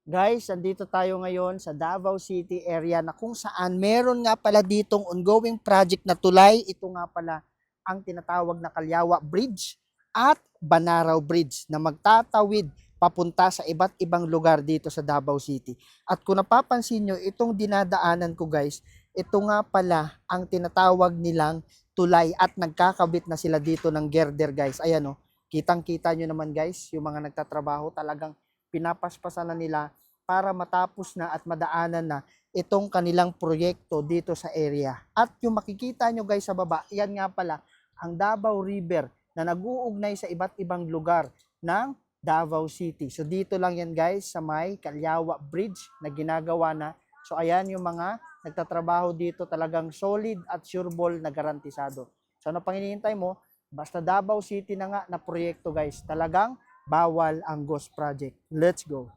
Guys, andito tayo ngayon sa Davao City area na kung saan meron nga pala ditong ongoing project na tulay. Ito nga pala ang tinatawag na Calyawa Bridge at Banaraw Bridge na magtatawid papunta sa iba't ibang lugar dito sa Davao City. At kung napapansin nyo, itong dinadaanan ko guys, ito nga pala ang tinatawag nilang tulay at nagkakabit na sila dito ng girder guys. Ayan o, kitang-kita nyo naman guys, yung mga nagtatrabaho talagang pinapaspasan na nila para matapos na at madaanan na itong kanilang proyekto dito sa area. At yung makikita nyo guys sa baba, yan nga pala ang Davao River na nag-uugnay sa iba't ibang lugar ng Davao City. So dito lang yan guys sa may Calyawa Bridge na ginagawa na. So ayan yung mga nagtatrabaho dito, talagang solid at sureball na garantisado. So ano pang hinihintay mo? Basta Davao City na nga na proyekto guys, talagang bawal ang ghost project. Let's go.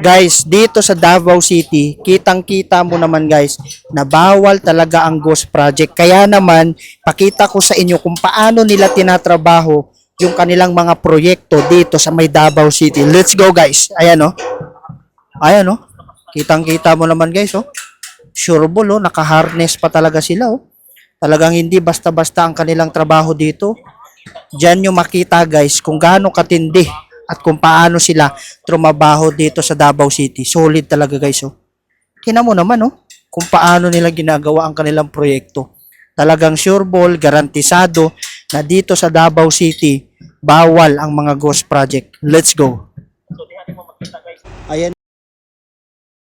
Guys, dito sa Davao City, kitang-kita mo naman guys na bawal talaga ang ghost project. Kaya naman, pakita ko sa inyo kung paano nila tinatrabaho yung kanilang mga proyekto dito sa may Davao City. Let's go guys. Ayan o. Ayan o. Kitang-kita mo naman guys o. Sureball o, naka-harness pa talaga sila o. Talagang hindi basta-basta ang kanilang trabaho dito. Diyan nyo makita guys kung gaano katindi at kung paano sila trumabaho dito sa Davao City. Solid talaga guys oh. Tingnan mo naman oh, kung paano nila ginagawa ang kanilang proyekto. Talagang sureball, garantisado na dito sa Davao City, bawal ang mga ghost project. Let's go. Ayan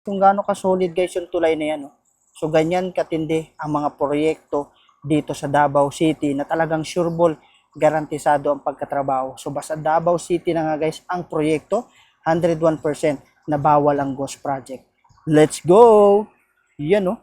kung gaano ka-solid guys yung tulay na yan oh. So ganyan katindi ang mga proyekto dito sa Davao City na talagang sureball, garantisado ang pagkatrabaho. So basta Davao City na nga guys ang proyekto, 101% na bawal ang ghost project. Let's go! Yan oh.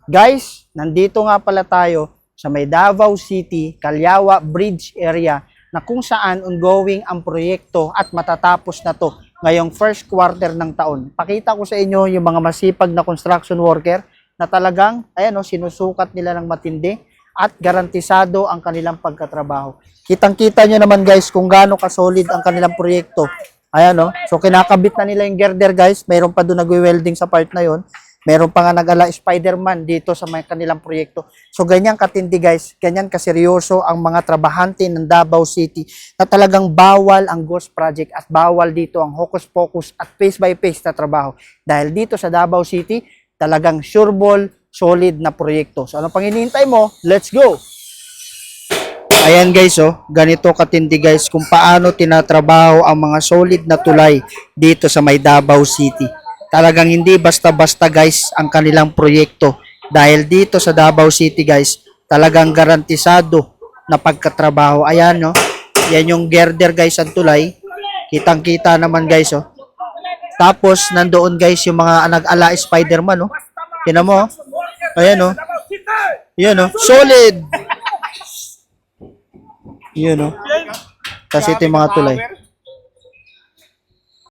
Guys, nandito nga pala tayo sa may Davao City, Calyawa Bridge area na kung saan ongoing ang proyekto at matatapos na to ngayong first quarter ng taon. Pakita ko sa inyo yung mga masipag na construction worker na talagang, ayan oh, sinusukat nila ng matindi at garantisado ang kanilang pagkatrabaho. Kitang-kita nyo naman guys kung gaano ka-solid ang kanilang proyekto. Ayan o. So kinakabit na nila yung girder guys. Mayroon pa doon nag-welding sa part na yon. Mayroon pa nga nag-ala Spider-Man dito sa may kanilang proyekto. So ganyan katindi guys. Ganyan kaseryoso ang mga trabahante ng Davao City na talagang bawal ang ghost project at bawal dito ang hocus-pocus at face-by-face na trabaho. Dahil dito sa Davao City, talagang sureball, solid na proyekto. So ano pang hinihintay mo? Let's go! Ayan guys oh, ganito katindi guys kung paano tinatrabaho ang mga solid na tulay dito sa may Davao City. Talagang hindi basta-basta guys ang kanilang proyekto. Dahil dito sa Davao City guys, talagang garantisado na pagkatrabaho. Ayan oh, yan yung girder guys ang tulay. Kitang-kita naman guys oh. Tapos nandoon guys yung mga nag-ala Spider-Man oh. Tingnan mo oh. Ayan o. Yan o. Solid. Yan o. Kasi ito yung mga tulay.